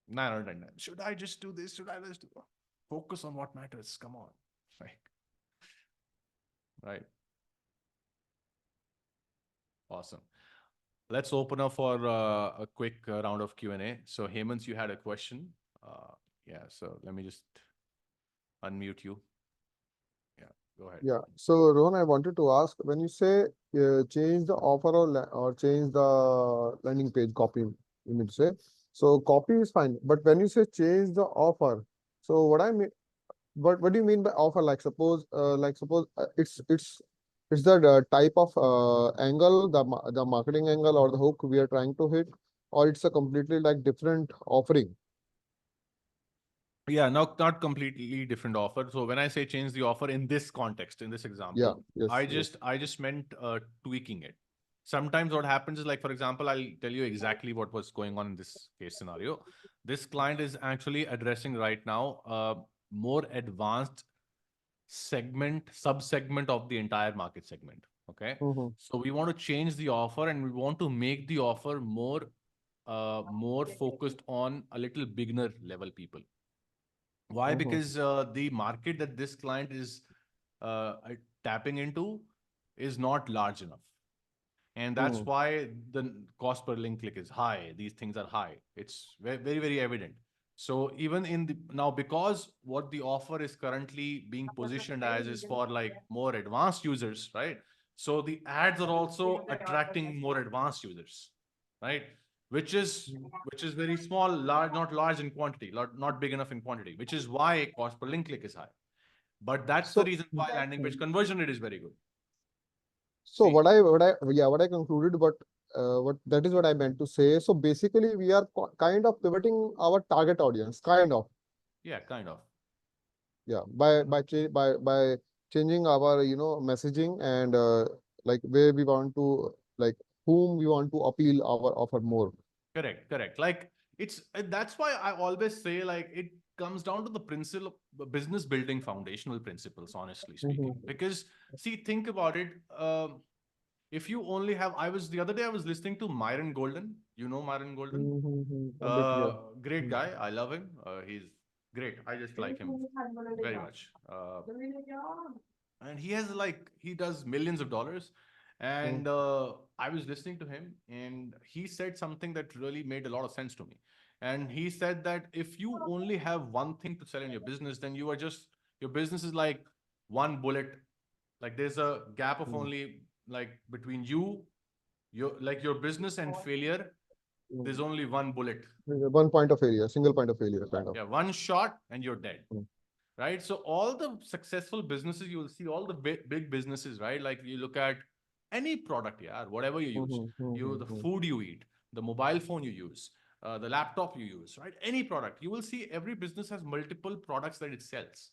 9 out of 10 times. Should I just do this? Should I just do? Focus on what matters. Come on. Right. Awesome. Let's open up for a quick round of Q&A. So Hemant, you had a question. Yeah, so let me just unmute you. Yeah, go ahead. Yeah. So Rohan, I wanted to ask, when you say change the offer or change the landing page copy, you mean to say, so copy is fine, but when you say change the offer, so what I mean, what do you mean by offer? Like suppose it's the type of angle, the marketing angle or the hook we are trying to hit, or it's a completely like different offering. Yeah, not completely different offer. So when I say change the offer in this context, in this Yeah. example, Yes. I just meant tweaking it. Sometimes what happens is, like, for example, I'll tell you exactly what was going on in this case scenario. This client is actually addressing right now a more advanced sub-segment of the entire market segment. Okay. Mm-hmm. So we want to change the offer and we want to make the offer more focused on a little beginner level people. Why? Mm-hmm. Because the market that this client is tapping into is not large enough. And that's Hmm. why the cost per link click is high. These things are high. It's very, very, very evident. So even in the now, because what the offer is currently being positioned as is for like more advanced users, right? So the ads are also attracting more advanced users, right? Which is which is very small, large, not large in quantity, not big enough in quantity, which is why cost per link click is high. But that's the So, reason why landing page conversion rate is very good. so See, what I concluded, but what that is what I meant to say. So basically, we are kind of pivoting our target audience, kind of, yeah, kind of. yeah, by changing our messaging and like where we want to like whom we want to appeal our offer more. Correct, correct. Like that's why I always say like it comes down to the principle business building foundational principles, honestly speaking. Mm-hmm. Because see, think about it. If you only have, I was the other day I was listening to Myron Golden. You know Myron Golden? Mm-hmm. A bit, yeah. Great guy. I love him. He's great. I just like him very much. And he has like he does millions of dollars. Mm-hmm. And I was listening to him, and he said something that really made a lot of sense to me. And he said that if you only have one thing to sell in your business, then you are just your business is like one bullet. Like there's a gap of only like between your business and failure. There's only one bullet. One point of failure, single point of failure, kind of. Yeah, one shot and you're dead. Mm. Right? So all the successful businesses you will see, all the big businesses, right? Like you look at any product, yeah, whatever you use, Mhm, the mhm, mhm. food you eat, the mobile phone you use, the laptop you use, right? Any product, you will see every business has multiple products that it sells.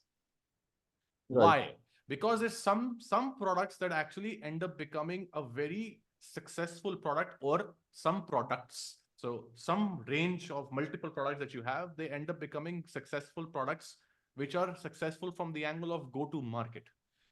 Right. Why? Because there's some products that actually end up becoming a very successful product, or some products. So some range of multiple products that you have, they end up becoming successful products, which are successful from the angle of go to market.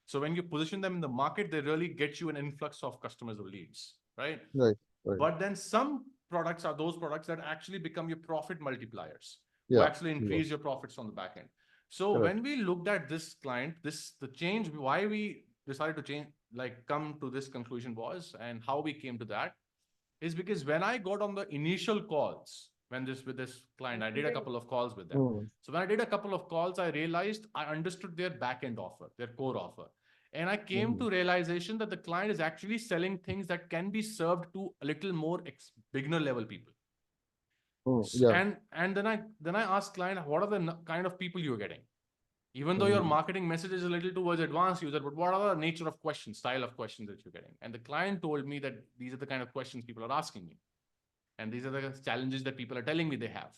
So when you position them in the market, they really get you an influx of customers or leads, right? Right. Right. But then some products are those products that actually become your profit multipliers, who Yeah. actually Yeah. increase your profits on the back end. So Correct. when we looked at this client, the change, why we decided to change, like come to this conclusion was, and how we came to that is because when I got on the initial calls, with this client, I did a couple of calls with them. Mm. So when I did a couple of calls, I realized I understood their back end offer, their core offer. And I came Mhm. to realization that the client is actually selling things that can be served to a little more beginner level people. Mm. Yeah. And then I asked client, what are the kind of people you're getting? Even though your Mhm. marketing message is a little towards advanced user, but what are the nature of questions, style of questions that you're getting? And the client told me that these are the kind of questions people are asking me. And these are the challenges that people are telling me they have.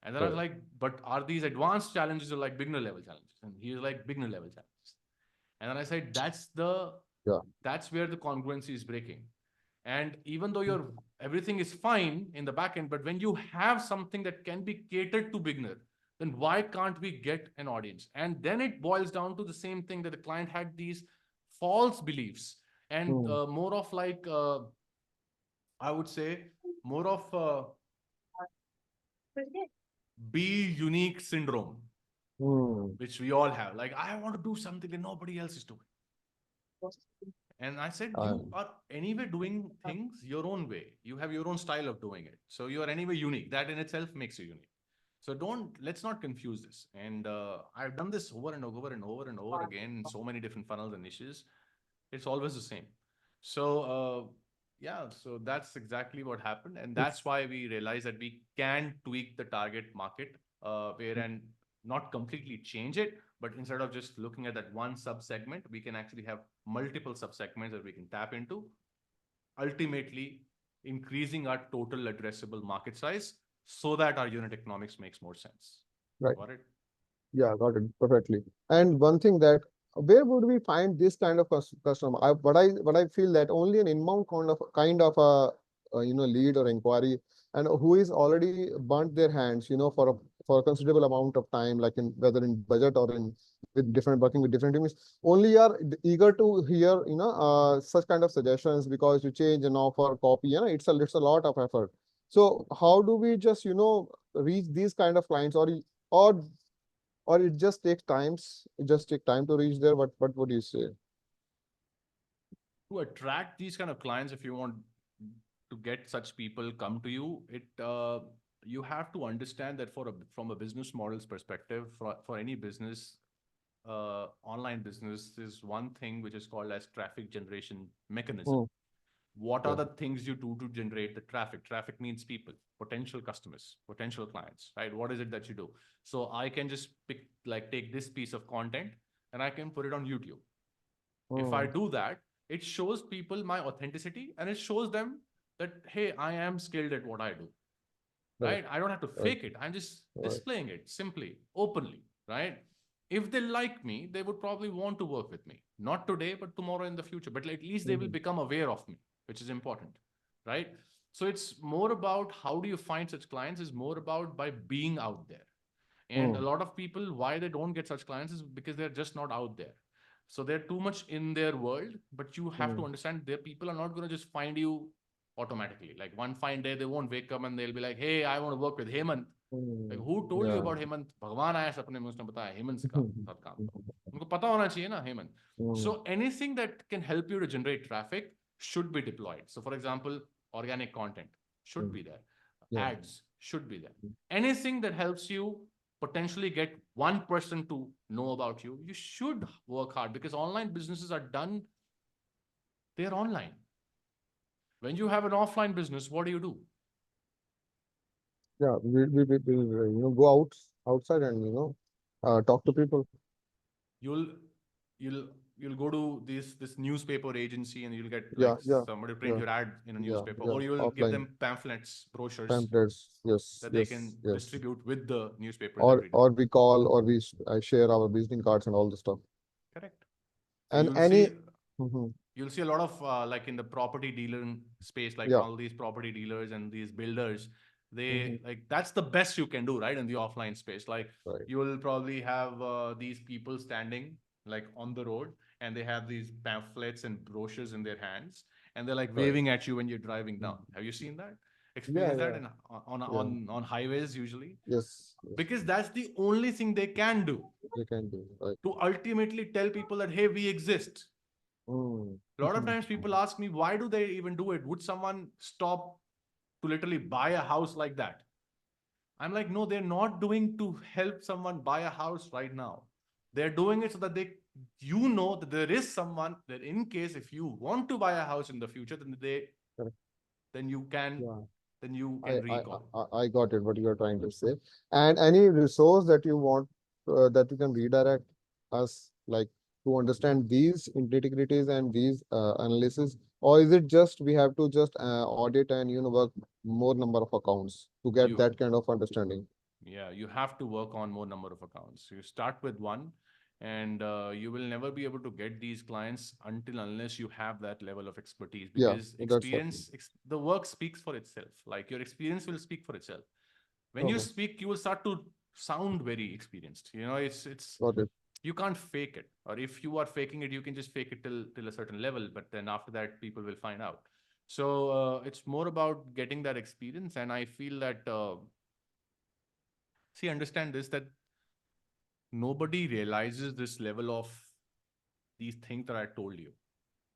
And then I was Correct. like, but are these advanced challenges or like beginner level challenges? And he was like, beginner level challenges. And then I said, Yeah. that's where the congruency is breaking. And even though your everything is fine in the back end, but when you have something that can be catered to beginner, then why can't we get an audience? And then it boils down to the same thing, that the client had these false beliefs, and Mm. more of like I would say more of be unique syndrome, Mm. which we all have. Like, I want to do something that nobody else is doing. And I said, you Um, are anyway doing things your own way. You have your own style of doing it. So you are anyway unique. That in itself makes you unique. So let's not confuse this. And I've done this over and over and over and over again in so many different funnels and niches. It's always the same. So, yeah, so that's exactly what happened. And that's why we realized that we can tweak the target market, where and not completely change it, but instead of just looking at that one sub segment, we can actually have multiple sub segments that we can tap into, ultimately increasing our total addressable market size so that our unit economics makes more sense. right. Got it? Yeah, got it perfectly. And one thing that where would we find this kind of customer? What I feel that only an inbound kind of a lead or inquiry, and who is already burnt their hands, for a considerable amount of time, like in whether in budget or in with different working with different teams, only are eager to hear such kind of suggestions because you change an offer copy. It's a lot of effort. So how do we just reach these kind of clients, or it just takes time to reach there? What would you say? To attract these kind of clients, if you want to get such people come to you, you have to understand that from a business models perspective, for any business, online business, is one thing which is called as traffic generation mechanism. Mm, What are yeah. the things you do to generate the traffic? Traffic means people, potential customers, potential clients, right? What is it that you do? So I can just take this piece of content and I can put it on YouTube. If I Mm, do that, it shows people my authenticity and it shows them that, hey, I am skilled at what I do, right, right? I don't have to right, fake it. I'm just right. displaying it simply, openly, right? If they like me, they would probably want to work with me. Not today, but tomorrow in the future. But at least they will Mhm. become aware of me, which is important, right? So it's more about how do you find such clients is more about by being out there. And a Mm, lot of people, why they don't get such clients is because they're just not out there. So they're too much in their world, but you have to mm, understand their people are not going to just find you automatically. Like one fine day, they won't wake up and they'll be like, hey, I want to work with Hemant. Like, mm. who told you Yeah. about Hemant? भगवान आया सपने में, उसने बताया हेमंत का Mhm. साथ काम करो. उनको पता होना चाहिए ना, Hemant. Mm, So anything that can help you to generate traffic should be deployed. So for example, organic content should mm. be there. Yeah. Ads should be there. Anything that helps you potentially get one person to know about you, you should work hard because online businesses are done, they're online. When you have an offline business, what do? Yeah. We go outside and, talk to people. You'll you'll you'll go to this newspaper agency and you'll get Yeah. like Yeah. somebody to print Yeah. your ad in a Yeah. newspaper, Yeah. or you'll give Offline them pamphlets, brochures pamphlets. Yes. that they Yes. can Yes. distribute with the newspapers Or every day. or we call or I share our visiting cards and all the stuff. Correct. So And any. Mhm. you'll see a lot of like in the property dealer space, like Yeah. all these property dealers and these builders, Mhm. they like that's the best you can do, right? In the offline space, like Right. you will probably have these people standing like on the road and they have these pamphlets and brochures in their hands and they're like Right. waving at you when you're driving down. Mhm. Have you seen that? Yeah. Experience that Yeah. in Yeah. on highways usually, Yes. Yes. because that's the only thing they can do They can do. Right. to ultimately tell people that, hey, we exist. Mm. A lot of times people ask me, why do they even do it? Would someone stop to literally buy a house like that? I'm like, no, they're not doing to help someone buy a house right now. They're doing it so that that there is someone that in case if you want to buy a house in the future, Correct. then you can, Yeah. then you I, can I, recall. I got it, what you are trying to say. And any resource that you want, that you can redirect us, like to understand these nitty-gritties and these analysis, or is it just we have to just audit and work more number of accounts to get You that kind of understanding? Yeah, you have to work on more number of accounts. You start with one, and you will never be able to get these clients until unless you have that level of expertise. Yeah, Because that's happening. the work speaks for itself. Like your experience will speak for itself. When you Okay, speak, you will start to sound very experienced. It's got it. you can't fake it. Or if you are faking it, you can just fake it till a certain level. But then after that, people will find out. So it's more about getting that experience, and I feel that. See, understand this that nobody realizes this level of these things that I told you.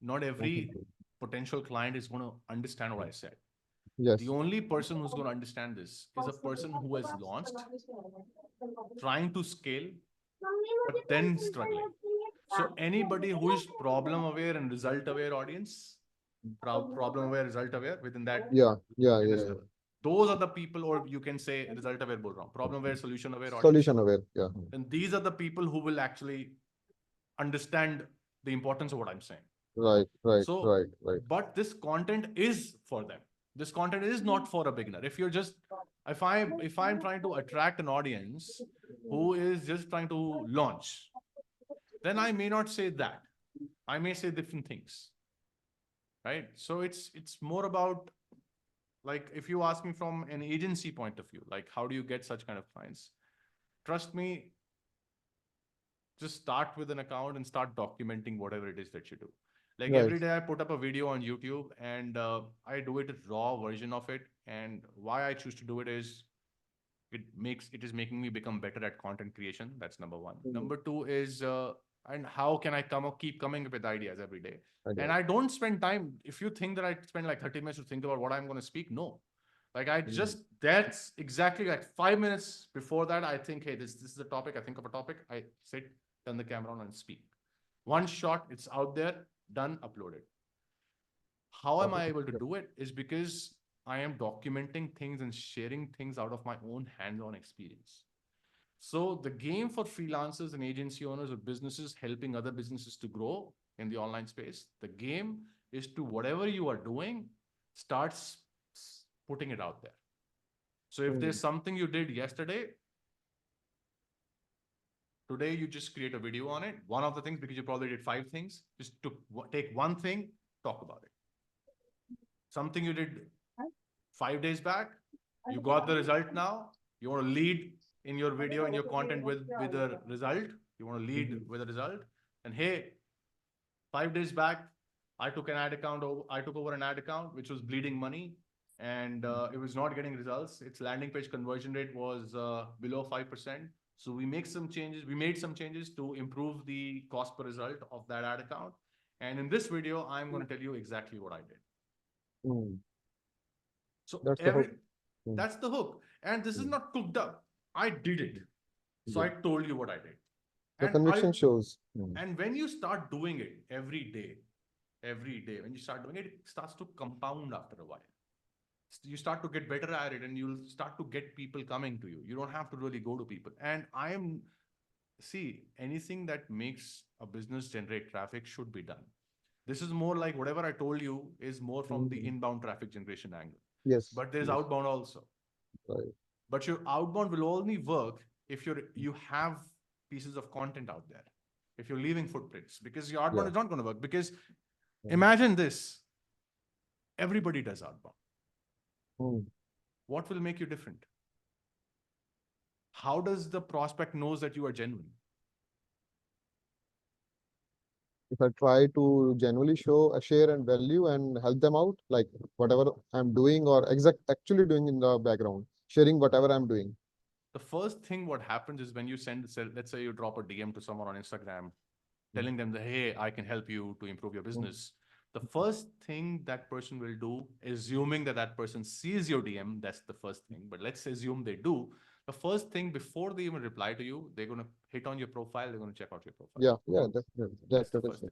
Not every Mhm. potential client is going to understand what I said. The Yes, only person who's going to understand this is a person who has launched, trying to scale, but then struggling. So anybody who is problem aware and result aware audience, problem aware, result aware within that, yeah, yeah, in yeah, this, yeah. those are the people, or you can say result aware, bol raha hu, problem aware, solution aware audience. Solution aware, yeah. And these are the people who will actually understand the importance of what I'm saying. Right, right, So, right, right. but this content is for them. This content is not for a beginner. If you're just, if I'm trying to attract an audience who is just trying to launch, then I may not say that. I may say different things, right? So it's more about, like, if you ask me from an agency point of view, like how do you get such kind of clients? Trust me, just start with an account and start documenting whatever it is that you do. Like Right. every day I put up a video on YouTube and I do it a raw version of it. And why I choose to do it is it is making me become better at content creation. That's number one. Mm. Number two is and how can I keep coming up with ideas every day. I And I don't spend time. If you think that I spend like 30 minutes to think about what I'm going to speak, no. Like I just, that's exactly like 5 minutes before that, I think, hey, this is the topic. I think of a topic. I sit, turn the camera on and speak. One shot, it's out there, done, uploaded. How am I able to do it? Is because I am documenting things and sharing things out of my own hands-on experience. So the game for freelancers and agency owners or businesses helping other businesses to grow in the online space, the game is to whatever you are doing, start putting it out there. So if there's something you did yesterday, today you just create a video on it. One of the things, because you probably did 5 things, just to take one thing, talk about it. Something you did 5 days back, you got the result now. You want to lead in your video and your content with the result. You want to lead with a result. And hey, 5 days back, I took over an ad account which was bleeding money, and it was not getting results. Its landing page conversion rate was below 5%. So we made some changes to improve the cost per result of that ad account. And in this video, I'm going to tell you exactly what I did. So that's the hook. And this is not cooked up. I did it. So I told you what I did. The conviction shows. And when you start doing it every day, when you start doing it, it starts to compound after a while. You start to get better at it, and you'll start to get people coming to you. You don't have to really go to people. And anything that makes a business generate traffic should be done. This is more like whatever I told you is more from the inbound traffic generation angle. Yes. But there's outbound also. Right. But your outbound will only work if you have pieces of content out there. If you're leaving footprints, because your outbound is not going to work. Because imagine this, everybody does outbound. What will make you different? How does the prospect knows that you are genuine? If I try to genuinely share and value and help them out, like whatever I'm doing or actually doing in the background, sharing whatever I'm doing. The first thing what happens is when you let's say you drop a DM to someone on Instagram, telling them that, hey, I can help you to improve your business. The first thing that person will do, assuming that person sees your DM, that's the first thing. But let's assume they do. The first thing, before they even reply to you, they're going to hit on your profile. They're going to check out your profile. Yeah, that's the first thing.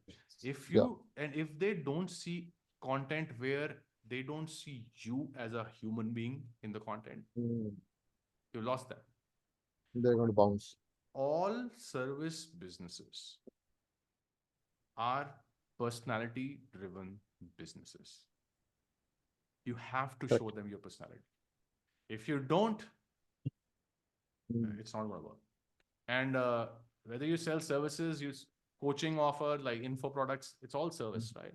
If they don't see content where they don't see you as a human being in the content, you lost them. They're going to bounce. All service businesses are personality-driven businesses. You have to show them your personality. If you don't, it's not going to work. And whether you sell services, coaching offer, like info products, it's all service, right?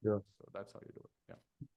Yeah. So that's how you do it. Yeah.